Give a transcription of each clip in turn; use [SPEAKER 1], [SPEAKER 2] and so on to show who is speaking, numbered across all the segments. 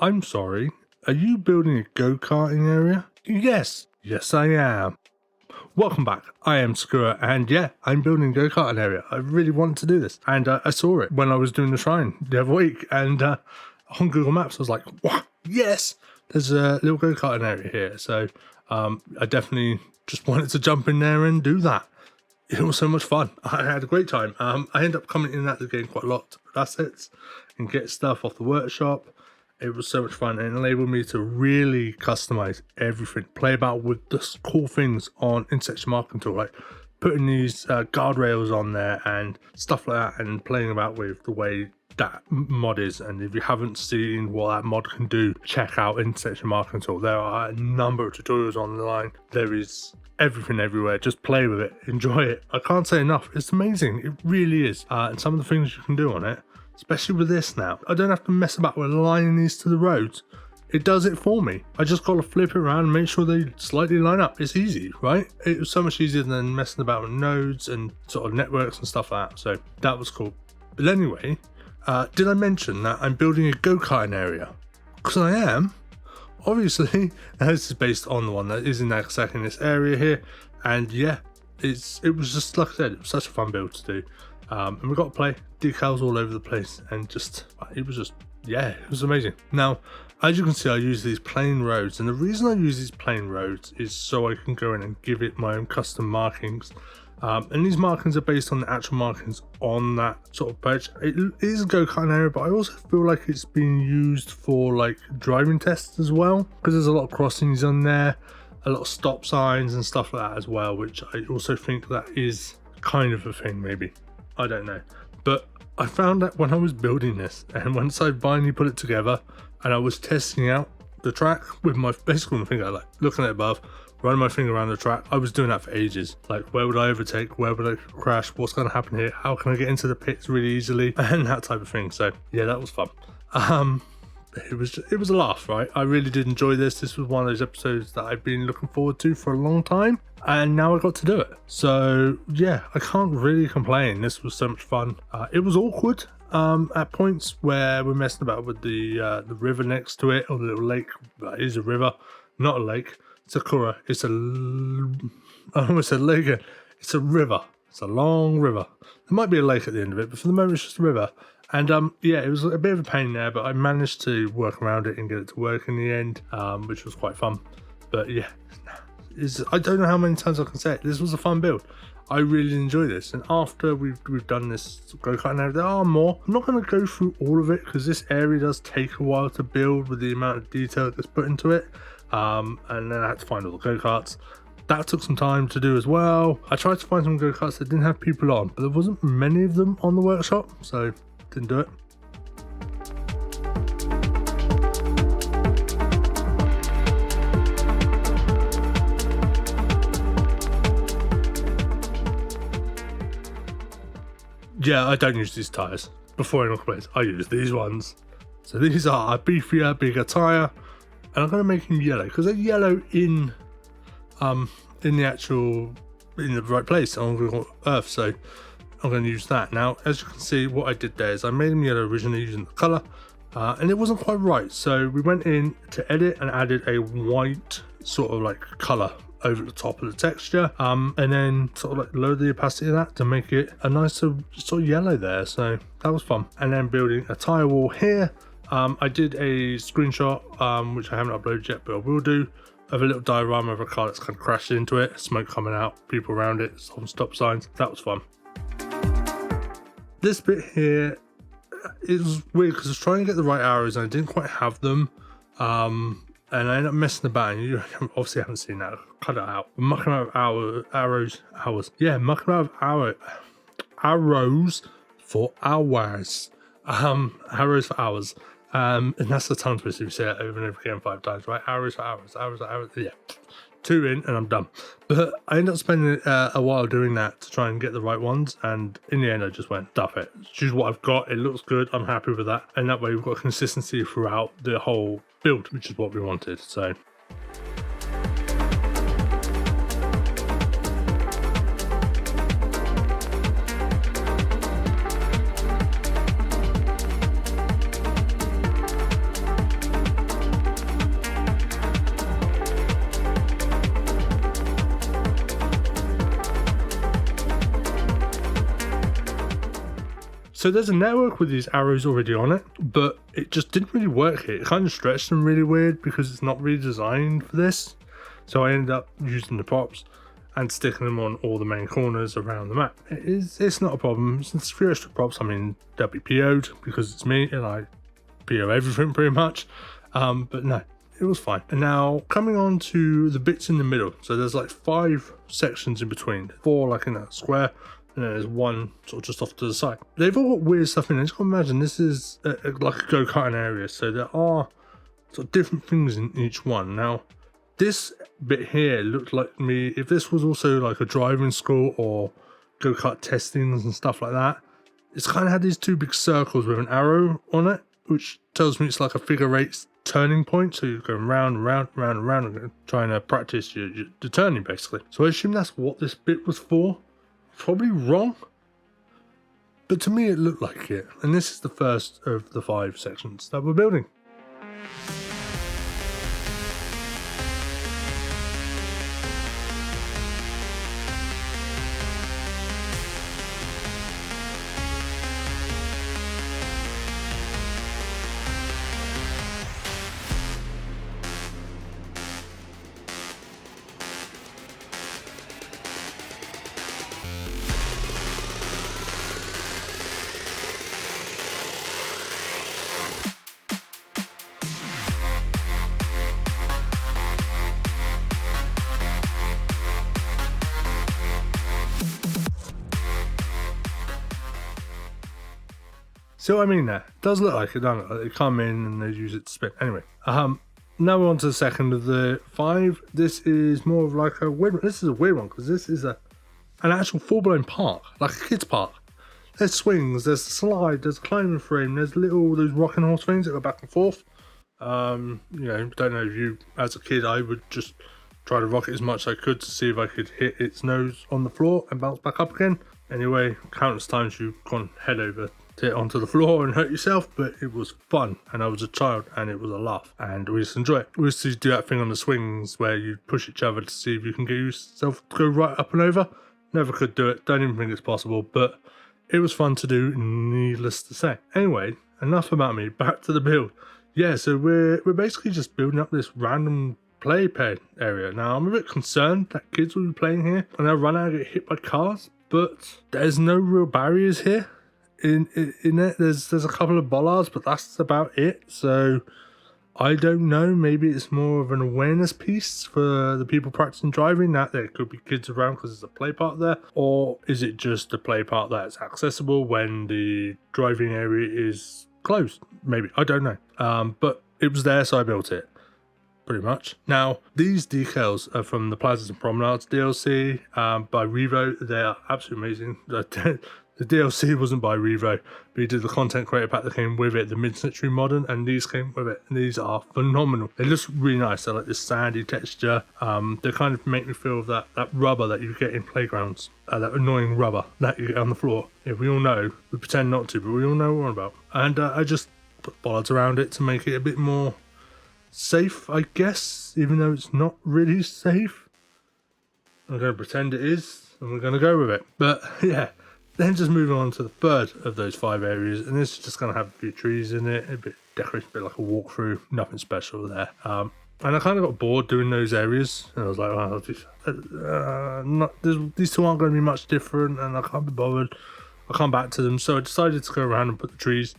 [SPEAKER 1] I'm sorry, are you building a go-karting area? Yes, I am. Welcome back, I am Sakura, and yeah, I'm building a go-karting area. I really wanted to do this, and I saw it when I was doing the shrine the other week, and on Google Maps I was like, wow, yes, there's a little go-karting area here, so I definitely just wanted to jump in there and do that. It was so much fun. I had a great time. I ended up coming in and out of the game quite a lot to put assets and get stuff off the workshop. It was so much fun, and it enabled me to really customize everything, play about with the cool things on intersection marking tool, like putting these guardrails on there and stuff like that, and playing about with the way that mod is. And if you haven't seen what that mod can do, check out intersection marking tool. There are a number of tutorials online. There is everything everywhere. Just play with it, enjoy it. I can't say enough. It's amazing. It really is. And some of the things you can do on it, especially with this now, I don't have to mess about with aligning these to the roads. It does it for me. I just got to flip it around and make sure they slightly line up. It's easy, right? It was so much easier than messing about with nodes and sort of networks and stuff like that. So that was cool. But anyway, did I mention that I'm building a go-karting area? Because I am. Obviously, this is based on the one that is in Nagasaki in this area here. And yeah, it was just, like I said, it was such a fun build to do. And we got to play decals all over the place, and it was amazing. Now, as you can see, I use these plain roads, and the reason I use these plain roads is so I can go in and give it my own custom markings. And these markings are based on the actual markings on that sort of patch. It is a go-kart area, but I also feel like it's being used for like driving tests as well, because there's a lot of crossings on there, a lot of stop signs and stuff like that as well, which I also think that is kind of a thing, maybe. I don't know. But I found that when I was building this, and once I finally put it together and I was testing out the track with my finger, like looking at it above, running my finger around the track, I was doing that for ages. Like, where would I overtake? Where would I crash? What's going to happen here? How can I get into the pits really easily? And that type of thing. So yeah, that was fun. It was a laugh, right? I really did enjoy this. This was one of those episodes that I've been looking forward to for a long time, and now I got to do it. So yeah, I can't really complain. This was so much fun. It was awkward at points where we're messing about with the river next to it, or the little lake. That is a river, not a lake. Sakura. I almost said lake. It's a river. It's a long river. There might be a lake at the end of it, but for the moment it's just a river. And yeah, it was a bit of a pain there, but I managed to work around it and get it to work in the end, which was quite fun. But yeah, I don't know how many times I can say it. This was a fun build. I really enjoy this. And after we've done this go-kart area, there are more. I'm not going to go through all of it, because this area does take a while to build with the amount of detail that's put into it. And then I had to find all the go-karts. That took some time to do as well. I tried to find some go-karts that didn't have people on, but there wasn't many of them on the workshop, so didn't do it. Yeah, I don't use these tyres. Before anyone complains, I use these ones. So these are a beefier, bigger tyre, and I'm going to make them yellow because they're yellow in the right place on Google Earth. So I'm going to use that. Now, as you can see, what I did there is I made them yellow originally using the colour, and it wasn't quite right. So we went in to edit and added a white sort of like colour over the top of the texture, and then sort of like lower the opacity of that to make it a nicer sort of yellow there. So that was fun. And then building a tyre wall here. I did a screenshot, which I haven't uploaded yet, but I will do, of a little diorama of a car that's kind of crashed into it, smoke coming out, people around it, some stop signs. That was fun. This bit here is weird because I was trying to get the right arrows and I didn't quite have them, and I ended up messing about. And you obviously haven't seen that. Cut it out. I'm mucking out of arrows for hours. Arrows for hours. And that's the tongue twister. You say it over and over again 5 times, right? Arrows for hours. Yeah. 2 in and I'm done. But I ended up spending a while doing that to try and get the right ones, and in the end I just went, stuff it, choose what I've got, it looks good, I'm happy with that, and that way we've got consistency throughout the whole build, which is what we wanted. So So there's a network with these arrows already on it, but it just didn't really work here. It kind of stretched them really weird because it's not really designed for this. So I ended up using the props and sticking them on all the main corners around the map. It's not a problem. Since a few extra props, I mean, they'll be PO'd because it's me and I PO everything pretty much. But no, it was fine. And now coming on to the bits in the middle. So there's like 5 sections in between, 4 like in a square, and then there's 1 sort of just off to the side. They've all got weird stuff in it. Just imagine this is like a go-karting area. So there are sort of different things in each one. Now, this bit here looked like me, if this was also like a driving school or go-kart testings and stuff like that, it's kind of had these 2 big circles with an arrow on it, which tells me it's like a figure 8 turning point. So you're going round and round, round and round, and trying to practice your turning basically. So I assume that's what this bit was for. Probably wrong, but to me it looked like it. And this is the first of the 5 sections that we're building. So I mean, that does look like it, doesn't it? They come in and they use it to spin. Anyway, now we're on to the second of the 5. This is more of like a weird one. This is a weird one because this is an actual full-blown park, like a kid's park. There's swings, there's a slide, there's a climbing frame, there's those rocking horse things that go back and forth. You know, don't know if you, as a kid, I would just try to rock it as much as I could to see if I could hit its nose on the floor and bounce back up again. Anyway, countless times you've gone head over it onto the floor and hurt yourself, but it was fun, and I was a child and it was a laugh, and we just enjoy it. We used to do that thing on the swings where you push each other to see if you can get yourself to go right up and over. Never could do it, don't even think it's possible, but it was fun to do, needless to say. Anyway, enough about me, back to the build. Yeah, so we're basically just building up this random play pad area. Now I'm a bit concerned that kids will be playing here and they'll run out and get hit by cars, but there's no real barriers here. In it, there's a couple of bollards, but that's about it. So I don't know, maybe it's more of an awareness piece for the people practicing driving, that there could be kids around because there's a play part there, or is it just a play part that's accessible when the driving area is closed? Maybe, I don't know. But it was there, so I built it, pretty much. Now, these decals are from the Plazas and Promenades DLC by Revo. They are absolutely amazing. The DLC wasn't by Revo, but he did the content creator pack that came with it, the mid-century modern, and these came with it, and these are phenomenal. They look really nice. They're like this sandy texture. They kind of make me feel that rubber that you get in playgrounds, that annoying rubber that you get on the floor. Yeah, we all know. We pretend not to, but we all know what we're on about. And I just put bollards around it to make it a bit more safe, I guess, even though it's not really safe. I'm going to pretend it is, and we're going to go with it. But yeah. Then just moving on to the third of those 5 areas, and this is just going to have a few trees in it, a bit decorated, a bit like a walkthrough, nothing special there. And I kind of got bored doing those areas, and I was like, these 2 aren't going to be much different, and I can't be bothered. I'll come back to them, so I decided to go around and put the trees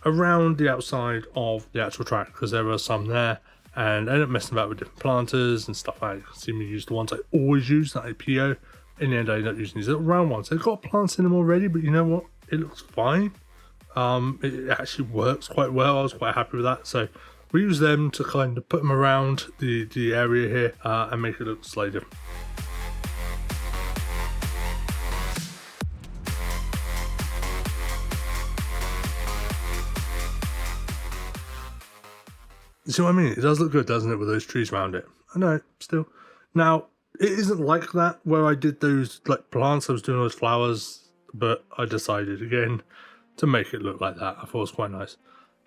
[SPEAKER 1] around the outside of the actual track, because there are some there, and I ended up messing about with different planters and stuff like that. You can see me use the ones I always use, that I PO. In the end, I ended up using these little round ones. They've got plants in them already, but you know what? It looks fine. It actually works quite well. I was quite happy with that. So we use them to kind of put them around the area here and make it look slightly different. You see what I mean? It does look good, doesn't it, with those trees around it? I know, still. Now, it isn't like that where I did those like plants, I was doing those flowers, but I decided again to make it look like that. I thought it was quite nice.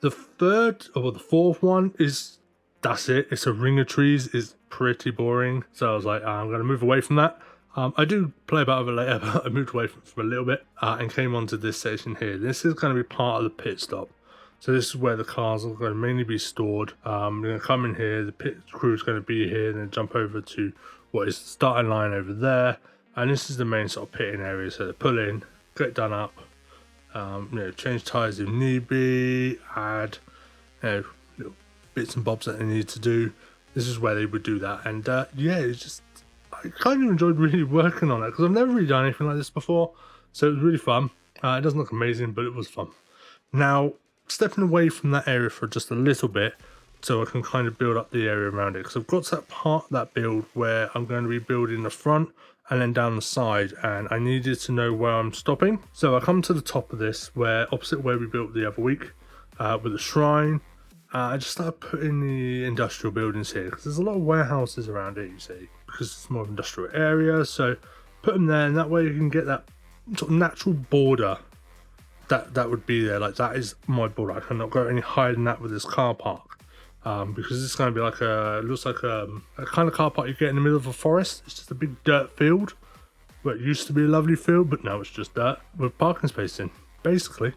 [SPEAKER 1] The fourth one is, that's it. It's a ring of trees. It's pretty boring. So I was like, I'm going to move away from that. I do play about it later, but I moved away from a little bit and came onto this section here. This is going to be part of the pit stop. So this is where the cars are going to mainly be stored. I'm going to come in here, the pit crew is going to be here, and then jump over to what is the starting line over there. And this is the main sort of pitting area. So they pull in, get done up, change tyres if need be, add little bits and bobs that they need to do. This is where they would do that. And yeah, it's just, I kind of enjoyed really working on it because I've never really done anything like this before. So it was really fun. It doesn't look amazing, but it was fun. Now, stepping away from that area for just a little bit so I can kind of build up the area around it, because I've got to that part of that build where I'm going to be building the front and then down the side, and I needed to know where I'm stopping. So I come to the top of this, where opposite where we built the other week with the shrine. I just started putting the industrial buildings here because there's a lot of warehouses around it, you see, because it's more of an industrial area. So put them there, and that way you can get that sort of natural border that would be there. Like, that is my border. I cannot go any higher than that with this car park, because it's going to be like it looks like a kind of car park you get in the middle of a forest. It's just a big dirt field where it used to be a lovely field, but now it's just dirt with parking space in, basically.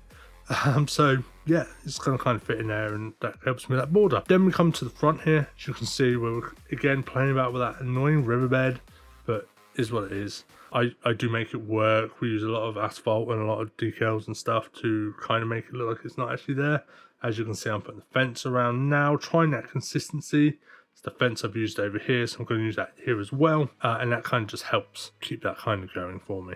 [SPEAKER 1] So yeah, it's going to kind of fit in there, and that helps me with that border. Then we come to the front here. As you can see, we're again playing about with that annoying riverbed, but it is what it is. I do make it work. We use a lot of asphalt and a lot of decals and stuff to kind of make it look like it's not actually there. As you can see, I'm putting the fence around now, trying that consistency. It's the fence I've used over here, so I'm going to use that here as well, and that kind of just helps keep that kind of going for me.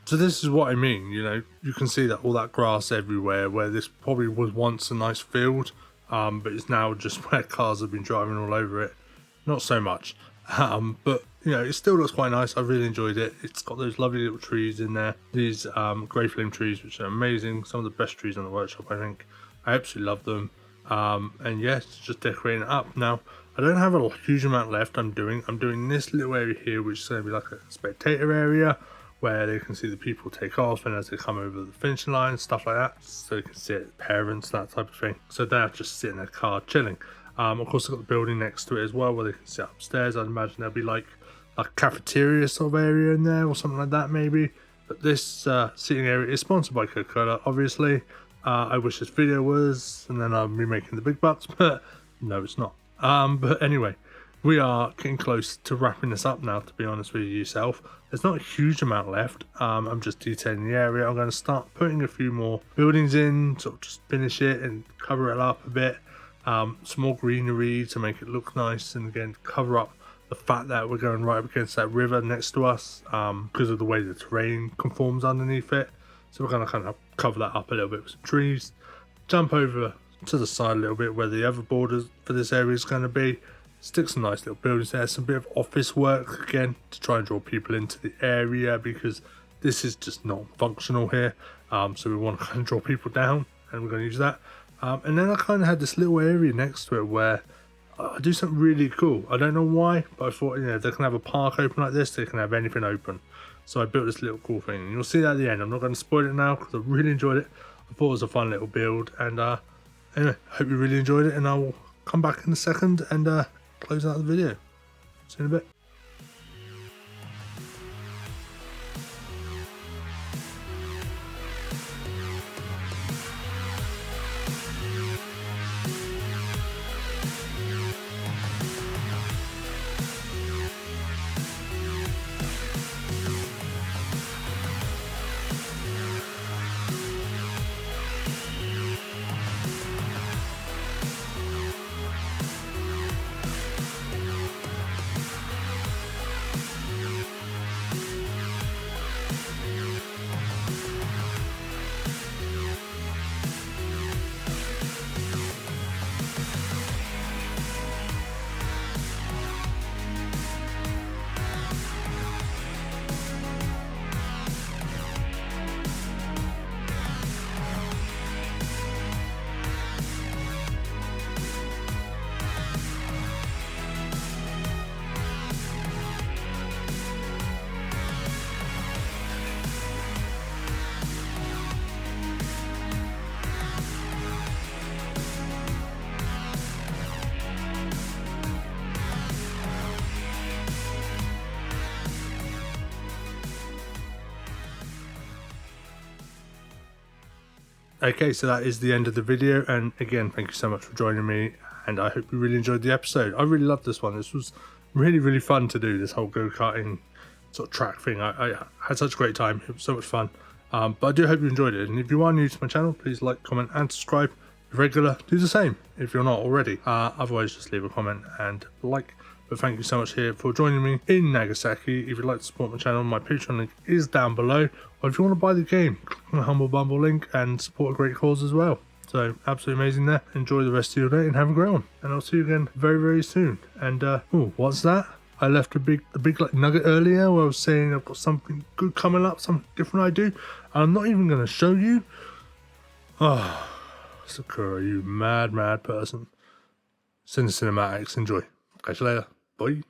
[SPEAKER 1] So this is what I mean, you can see that all that grass everywhere, where this probably was once a nice field, but it's now just where cars have been driving all over it. Not so much, but it still looks quite nice. I really enjoyed it. It's got those lovely little trees in there, these grey flame trees, which are amazing. Some of the best trees in the workshop, I think. I absolutely love them. And yes, it's just decorating it up. Now, I don't have a huge amount left. I'm doing this little area here, which is going to be like a spectator area, where they can see the people take off and as they come over the finishing line, stuff like that, so they can see it, parents, that type of thing. So they're just sitting in their car chilling. Of course, they've got the building next to it as well, where they can sit upstairs. I'd imagine there'll be like a cafeteria sort of area in there or something like that, maybe. But this seating area is sponsored by Coca-Cola, obviously. I wish this video was, and then I'll be making the big bucks, but no, it's not. But anyway, we are getting close to wrapping this up now, to be honest with yourself. There's not a huge amount left. I'm just detailing the area. I'm going to start putting a few more buildings in, sort of just finish it and cover it up a bit. Some more greenery to make it look nice, and again, cover up the fact that we're going right up against that river next to us because of the way the terrain conforms underneath it. So we're going to kind of cover that up a little bit with some trees. Jump over to the side a little bit where the other borders for this area is going to be. Stick some nice little buildings there, some bit of office work again to try and draw people into the area, because this is just not functional here. So we want to kind of draw people down, and we're going to use that. And then I kind of had this little area next to it where I do something really cool. I don't know why, but I thought, if they can have a park open like this, they can have anything open. So I built this little cool thing, and you'll see that at the end. I'm not going to spoil it now because I really enjoyed it. I thought it was a fun little build, and anyway, hope you really enjoyed it, and I will come back in a second and close out the video. See you in a bit. Okay, so that is the end of the video, and again, thank you so much for joining me, and I hope you really enjoyed the episode. I really loved this one. This was really fun to do, this whole go-karting sort of track thing. I had such a great time. It was so much fun. But I do hope you enjoyed it, and if you are new to my channel, please like, comment and subscribe. If you're regular, do the same if you're not already. Otherwise, just leave a comment and like. But thank you so much here for joining me in Nagasaki. If you'd like to support my channel, my Patreon link is down below. Or if you want to buy the game, click on the Humble Bundle link and support a great cause as well. So absolutely amazing there. Enjoy the rest of your day and have a great one. And I'll see you again very soon. And oh, what's that? I left a big like nugget earlier where I was saying I've got something good coming up, something different I do. And I'm not even going to show you. Oh, Sakura, you mad person. Send the cinematics. Enjoy. Catch you later. Bye.